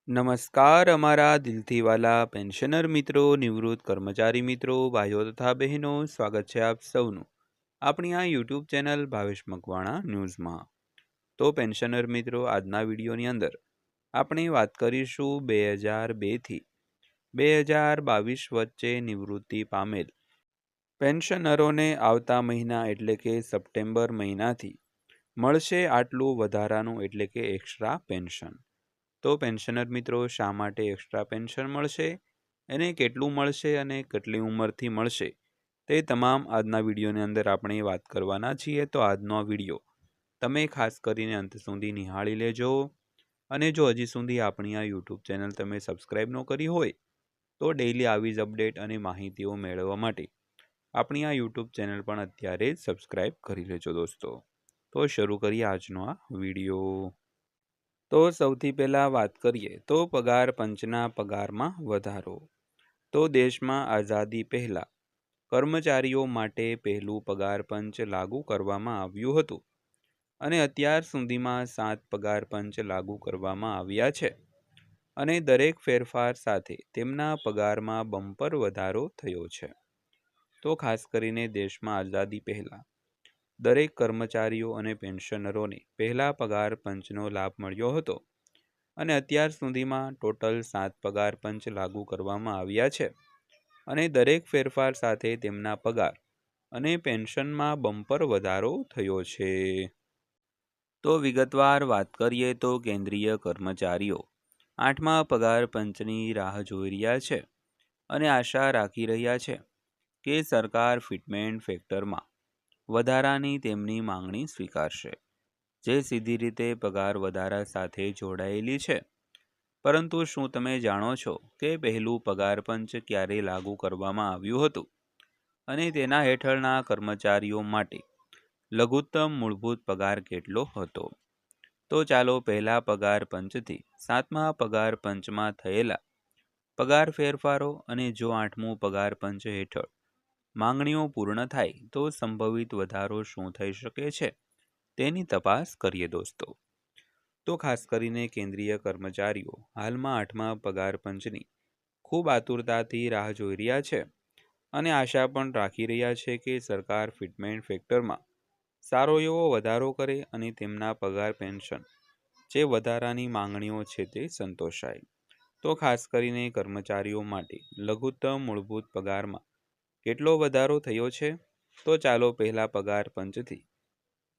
નમસ્કાર અમારા દિલથી વાલા પેન્શનર મિત્રો, નિવૃત્ત કર્મચારી મિત્રો, ભાઈઓ તથા બહેનો, સ્વાગત છે આપ સૌનું આપણી આ યુટ્યુબ ચેનલ ભાવેશ મકવાણા ન્યૂઝમાં। તો પેન્શનર મિત્રો, આજના વિડીયોની અંદર આપણે વાત કરીશું 2002થી 2022 વચ્ચે નિવૃત્તિ પામેલ પેન્શનરોને આવતા મહિના એટલે કે સપ્ટેમ્બર મહિનાથી મળશે આટલું વધારાનું એટલે કે એક્સ્ટ્રા પેન્શન। તો પેન્શનર મિત્રો, શા માટે એક્સ્ટ્રા પેન્શન મળશે, એને કેટલું મળશે અને કેટલી ઉંમરથી મળશે, તે તમામ આજના વિડીયોની અંદર આપણે વાત કરવાના છીએ। તો આજનો આ વિડીયો તમે ખાસ કરીને અંત સુધી નિહાળી લેજો અને જો હજી સુધી આપણી આ યુટ્યુબ ચેનલ તમે સબસ્ક્રાઈબ ન કરી હોય તો ડેઈલી આવી જ અપડેટ અને માહિતીઓ મેળવવા માટે આપણી આ યુટ્યુબ ચેનલ પણ અત્યારે જ સબસ્ક્રાઈબ કરી લેજો દોસ્તો। તો શરૂ કરીએ આજનો આ વિડીયો। તો સૌથી પહેલાં વાત કરીએ તો પગાર પંચના પગારમાં વધારો। તો દેશમાં આઝાદી પહેલાં કર્મચારીઓ માટે પહેલું પગાર પંચ લાગુ કરવામાં આવ્યું હતું અને અત્યાર સુધીમાં 7 પગાર પંચ લાગુ કરવામાં આવ્યા છે અને દરેક ફેરફાર સાથે તેમના પગારમાં બમ્પર વધારો થયો છે। તો ખાસ કરીને દેશમાં આઝાદી પહેલાં દરેક કર્મચારીઓ અને પેન્શનરોને પહેલા પગાર પંચનો લાભ મળ્યો હતો અને અત્યાર સુધીમાં ટોટલ 7 પગાર પંચ લાગુ કરવામાં આવ્યા છે અને દરેક ફેરફાર સાથે તેમના પગાર અને પેન્શનમાં બમ્પર વધારો થયો છે। તો વિગતવાર વાત કરીએ તો કેન્દ્રીય કર્મચારીઓ 8મા પગાર પંચની રાહ જોઈ રહ્યા છે અને આશા રાખી રહ્યા છે કે સરકાર ફિટમેન્ટ ફેક્ટરમાં વધારાની તેમની માંગણી સ્વીકારશે, જે સીધી રીતે પગાર વધારા સાથે જોડાયેલી છે। પરંતુ શું તમે જાણો છો કે પહેલું પગાર પંચ ક્યારે લાગુ કરવામાં આવ્યું હતું અને તેના હેઠળના કર્મચારીઓ માટે લઘુત્તમ મૂળભૂત પગાર કેટલો હતો? તો ચાલો પહેલા પગાર પંચથી 7મા પગાર પંચમાં થયેલા પગાર ફેરફારો અને જો 8મું પગાર પંચ હેઠળ માંગણીઓ પૂર્ણ થાય તો સંભવિત વધારો શું થઈ શકે છે તેની તપાસ કરીએ દોસ્તો। તો ખાસ કરીને કેન્દ્રીય કર્મચારીઓ હાલમાં 8મા પગાર પંચની ખૂબ આતુરતાથી રાહ જોઈ રહ્યા છે અને આશા પણ રાખી રહ્યા છે કે સરકાર ફિટમેન્ટ ફેક્ટરમાં સારો એવો વધારો કરે અને તેમના પગાર પેન્શન જે વધારાની માંગણીઓ છે તે સંતોષાય। તો ખાસ કરીને કર્મચારીઓ માટે લઘુત્તમ મૂળભૂત પગારમાં કેટલો વધારો થયો છે? તો ચાલો પહેલા પગાર પંચથી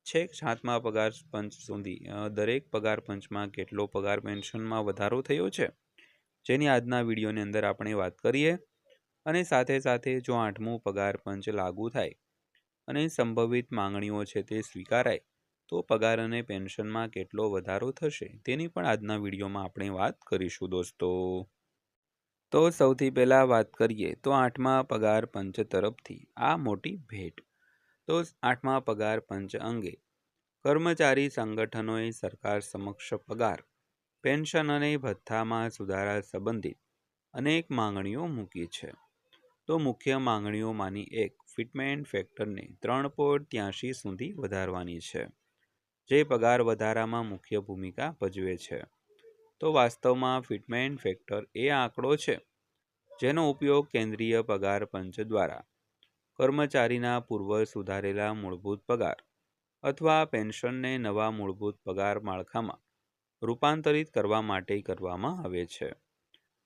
છેક 7મા પગાર પંચ સુધી દરેક પગાર પંચમાં કેટલો પગાર પેન્શનમાં વધારો થયો છે જેની આજના વિડીયોની અંદર આપણે વાત કરીએ અને સાથે સાથે જો 8મું પગાર પંચ લાગુ થાય અને સંભવિત માંગણીઓ છે તે સ્વીકારાય તો પગાર અને પેન્શનમાં કેટલો વધારો થશે તેની પણ આજના વિડીયોમાં આપણે વાત કરીશું દોસ્તો। તો સૌથી પહેલાં વાત કરીએ તો 8મા પગાર પંચ તરફથી આ મોટી ભેટ। તો 8મા પગાર પંચ અંગે કર્મચારી સંગઠનોએ સરકાર સમક્ષ પગાર, પેન્શન અને ભથ્થામાં સુધારા સંબંધિત અનેક માંગણીઓ મૂકી છે। તો મુખ્ય માંગણીઓમાંની એક ફિટમેન્ટ ફેક્ટરને 3.83 સુધી વધારવાની છે, જે પગાર વધારામાં મુખ્ય ભૂમિકા ભજવે છે। તો વાસ્તવમાં ફિટમેન્ટ ફેક્ટર એ આંકડો છે જેનો ઉપયોગ કેન્દ્રીય પગાર પંચ દ્વારા કર્મચારીના પૂર્વ સુધારેલા મૂળભૂત પગાર અથવા પેન્શનને નવા મૂળભૂત પગાર માળખામાં રૂપાંતરિત કરવા માટે કરવામાં આવે છે।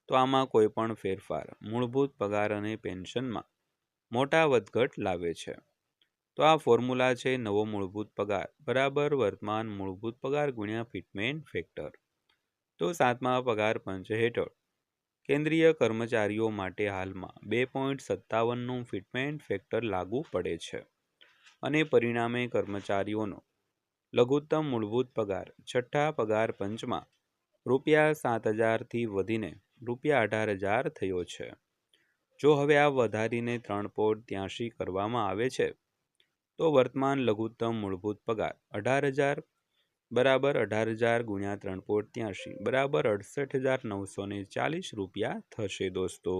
તો આમાં કોઈ પણ ફેરફાર મૂળભૂત પગાર અને પેન્શનમાં મોટા વધઘટ લાવે છે। તો આ ફોર્મ્યુલા છે નવો મૂળભૂત પગાર બરાબર વર્તમાન મૂળભૂત પગાર ગુણ્યા ફિટમેન્ટ ફેક્ટર। તો 7મા પગાર પંચ હેઠળ કેન્દ્રીય કર્મચારીઓ માટે હાલમાં 2.57નું ફિટમેન્ટ ફેક્ટર લાગુ પડે છે અને પરિણામે કર્મચારીઓનો લઘુત્તમ મૂળભૂત પગાર છઠ્ઠા પગાર પંચમાં ₹7,000થી વધીને ₹18,000 થયો છે। જો હવે આ વધારીને 3.83 કરવામાં આવે છે તો વર્તમાન લઘુત્તમ મૂળભૂત પગાર 18,000 બરાબર 18,000 ગુણ્યા 3.83 બરાબર ₹68,940 થશે દોસ્તો।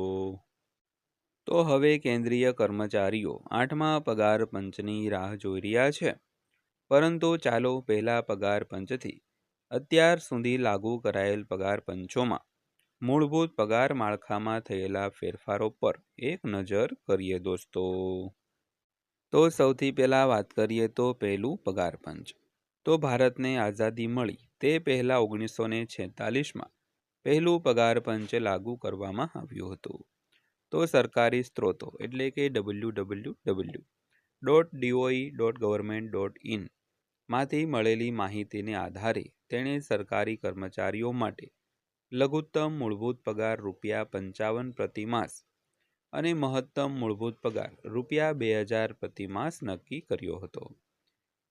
તો હવે કેન્દ્રીય કર્મચારીઓ 8મા પગાર પંચની રાહ જોઈ રહ્યા છે, પરંતુ ચાલો પહેલા પગાર પંચથી અત્યાર સુધી લાગુ કરાયેલ પગાર પંચોમાં મૂળભૂત પગાર માળખામાં થયેલા ફેરફારો પર એક નજર કરીએ દોસ્તો. તો સૌથી પહેલાં વાત કરીએ તો પહેલું પગાર પંચ. તો ભારતને આઝાદી મળી તે પહેલાં 1946માં પહેલું પગાર પંચ લાગુ કરવામાં આવ્યું હતું. તો સરકારી સ્ત્રોતો એટલે કે www.doe.government.in માંથી મળેલી માહિતીને આધારે તેણે સરકારી કર્મચારીઓ માટે લઘુત્તમ મૂળભૂત પગાર ₹55 પ્રતિ માસ અને મહત્તમ મૂળભૂત પગાર ₹2000 પ્રતિ માસ નક્કી કર્યો હતો.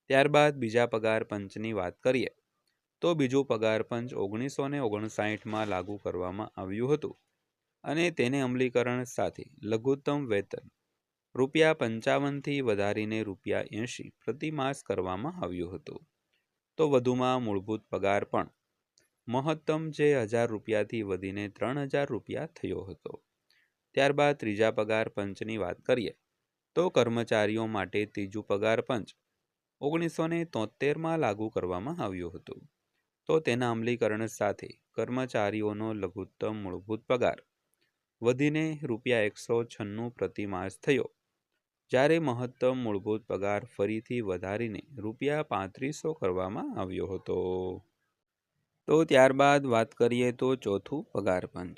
ત્યારબાદ બીજા પગાર પંચની વાત કરીએ તો બીજું પગાર પંચ 1959માં લાગુ કરવામાં આવ્યું હતું અને તેને અમલીકરણ સાથે લઘુત્તમ વેતન ₹55થી વધારીને ₹80 પ્રતિ માસ કરવામાં આવ્યું હતું. તો વધુમાં મૂળભૂત પગાર પણ મહત્તમ જે ₹1000થી વધીને ₹3000 થયો હતો. ત્યારબાદ ત્રીજા પગાર પંચની વાત કરીએ તો કર્મચારીઓ માટે ત્રીજું પગાર પંચ 1973માં લાગુ કરવામાં આવ્યું હતું. તો તેના અમલીકરણ સાથે કર્મચારીઓનો લઘુત્તમ મૂળભૂત પગાર વધીને ₹196 પ્રતિ માસ થયો, જ્યારે મહત્તમ મૂળભૂત પગાર ફરીથી વધારીને ₹3500 કરવામાં આવ્યો હતો. તો ત્યારબાદ વાત કરીએ તો ચોથું પગાર પંચ.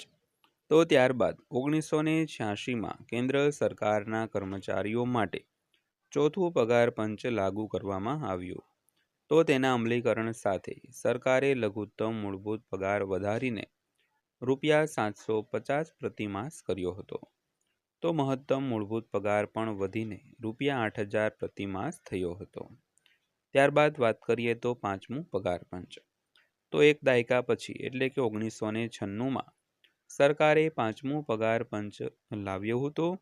તો ત્યારબાદ 1986માં કેન્દ્ર સરકારના કર્મચારીઓ માટે ચોથું પગાર પંચ લાગુ કરવામાં આવ્યું. તો તેના અમલીકરણ સાથે સરકારે લઘુત્તમ મૂળભૂત પગાર વધારીને ₹750 પ્રતિ માસ કર્યો હતો. તો મહત્તમ મૂળભૂત પગાર પણ વધીને ₹8000 પ્રતિ માસ થયો હતો. ત્યારબાદ વાત કરીએ તો પાંચમું પગાર પંચ. તો એક દાયકા પછી એટલે કે 1996માં સરકારે પાંચમું પગાર પંચ લાવ્યું હતું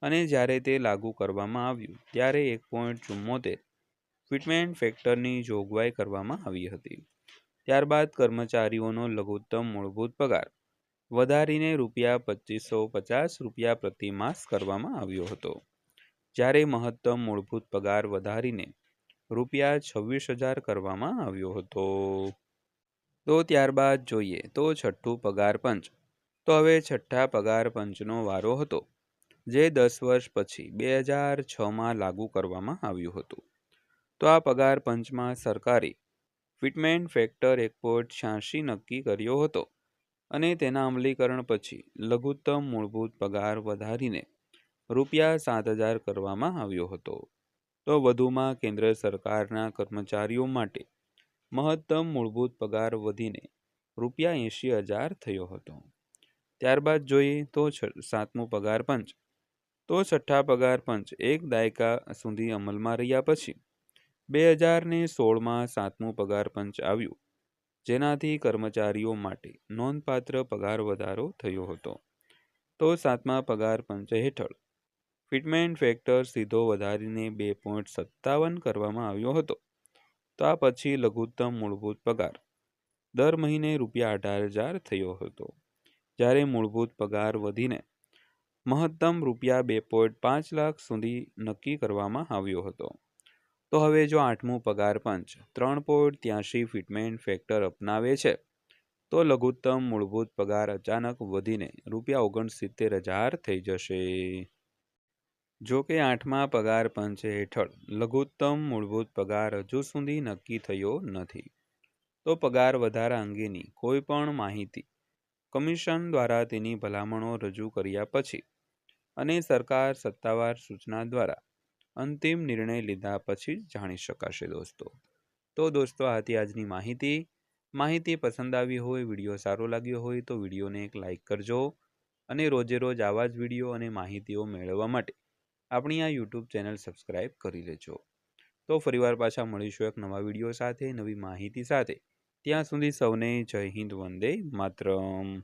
અને જ્યારે તે લાગુ કરવામાં આવ્યું ત્યારે 1.74 ફિટમેન્ટ ફેક્ટરની જોગવાઈ કરવામાં આવી હતી. ત્યારબાદ કર્મચારીઓનો લઘુત્તમ મૂળભૂત પગાર વધારીને ₹2550 પ્રતિ માસ કરવામાં આવ્યો હતો, જ્યારે મહત્તમ મૂળભૂત પગાર વધારીને ₹26,000 કરવામાં આવ્યો હતો. તો ત્યારબાદ જોઈએ તો છઠ્ઠું પગાર પંચ. તો હવે છઠ્ઠા પગાર પંચનો વારો હતો, જે 10 વર્ષ પછી 2006માં લાગુ કરવામાં આવ્યું હતું. તો આ પગાર પંચમાં સરકારે ફિટમેન્ટ ફેક્ટર 1.86 નક્કી કર્યો હતો અને તેના અમલીકરણ પછી લઘુત્તમ મૂળભૂત પગાર વધારીને ₹7,000 કરવામાં આવ્યો હતો. તો વધુમાં કેન્દ્ર સરકારના કર્મચારીઓ માટે મહત્તમ મૂળભૂત પગાર વધીને ₹80,000 થયો હતો. ત્યારબાદ જોઈએ તો સાતમું પગાર પંચ. તો છઠ્ઠા પગાર પંચ એક દાયકા સુધી અમલમાં રહ્યા પછી 2016માં સાતમું પગાર પંચ આવ્યું, જેનાથી કર્મચારીઓ માટે નોંધપાત્ર પગાર વધારો થયો હતો. તો સાતમા પગાર પંચ હેઠળ ફિટમેન્ટ ફેક્ટર સીધો વધારીને 2.57 કરવામાં આવ્યો હતો. તો આ પછી લઘુત્તમ મૂળભૂત પગાર દર મહિને ₹18,000 થયો હતો, જ્યારે મૂળભૂત પગાર વધીને મહત્તમ ₹2.5 લાખ સુધી નક્કી કરવામાં આવ્યો હતો. તો હવે જો આઠમું પગાર પંચ 3.83 ફિટમેન્ટ ફેક્ટર અપનાવે છે તો લઘુત્તમ મૂળભૂત પગાર અચાનક વધીને ₹69,000 થઈ જશે. જો કે આઠમા પગાર પંચ હેઠળ લઘુત્તમ મૂળભૂત પગાર હજુ સુધી નક્કી થયો નથી. તો પગાર વધારા અંગેની કોઈ પણ માહિતી કમિશન દ્વારા તેની ભલામણો રજૂ કર્યા પછી અને સરકાર સત્તાવાર સૂચના દ્વારા અંતિમ નિર્ણય લીધા પછી જ જાણી શકાશે દોસ્તો. તો દોસ્તો આ હતી આજની માહિતી પસંદ આવી હોય, વિડીયો સારો લાગ્યો હોય તો વિડીયોને એક લાઇક કરજો અને રોજે રોજ આવા જ વિડીયો અને માહિતીઓ મેળવવા માટે આપણી આ યુટ્યુબ ચેનલ સબસ્ક્રાઈબ કરી લેજો. તો ફરીવાર પાછા મળીશું એક નવા વિડીયો સાથે, નવી માહિતી સાથે. ત્યાં સુધી સૌને જય હિન્દ, વંદે માતરમ.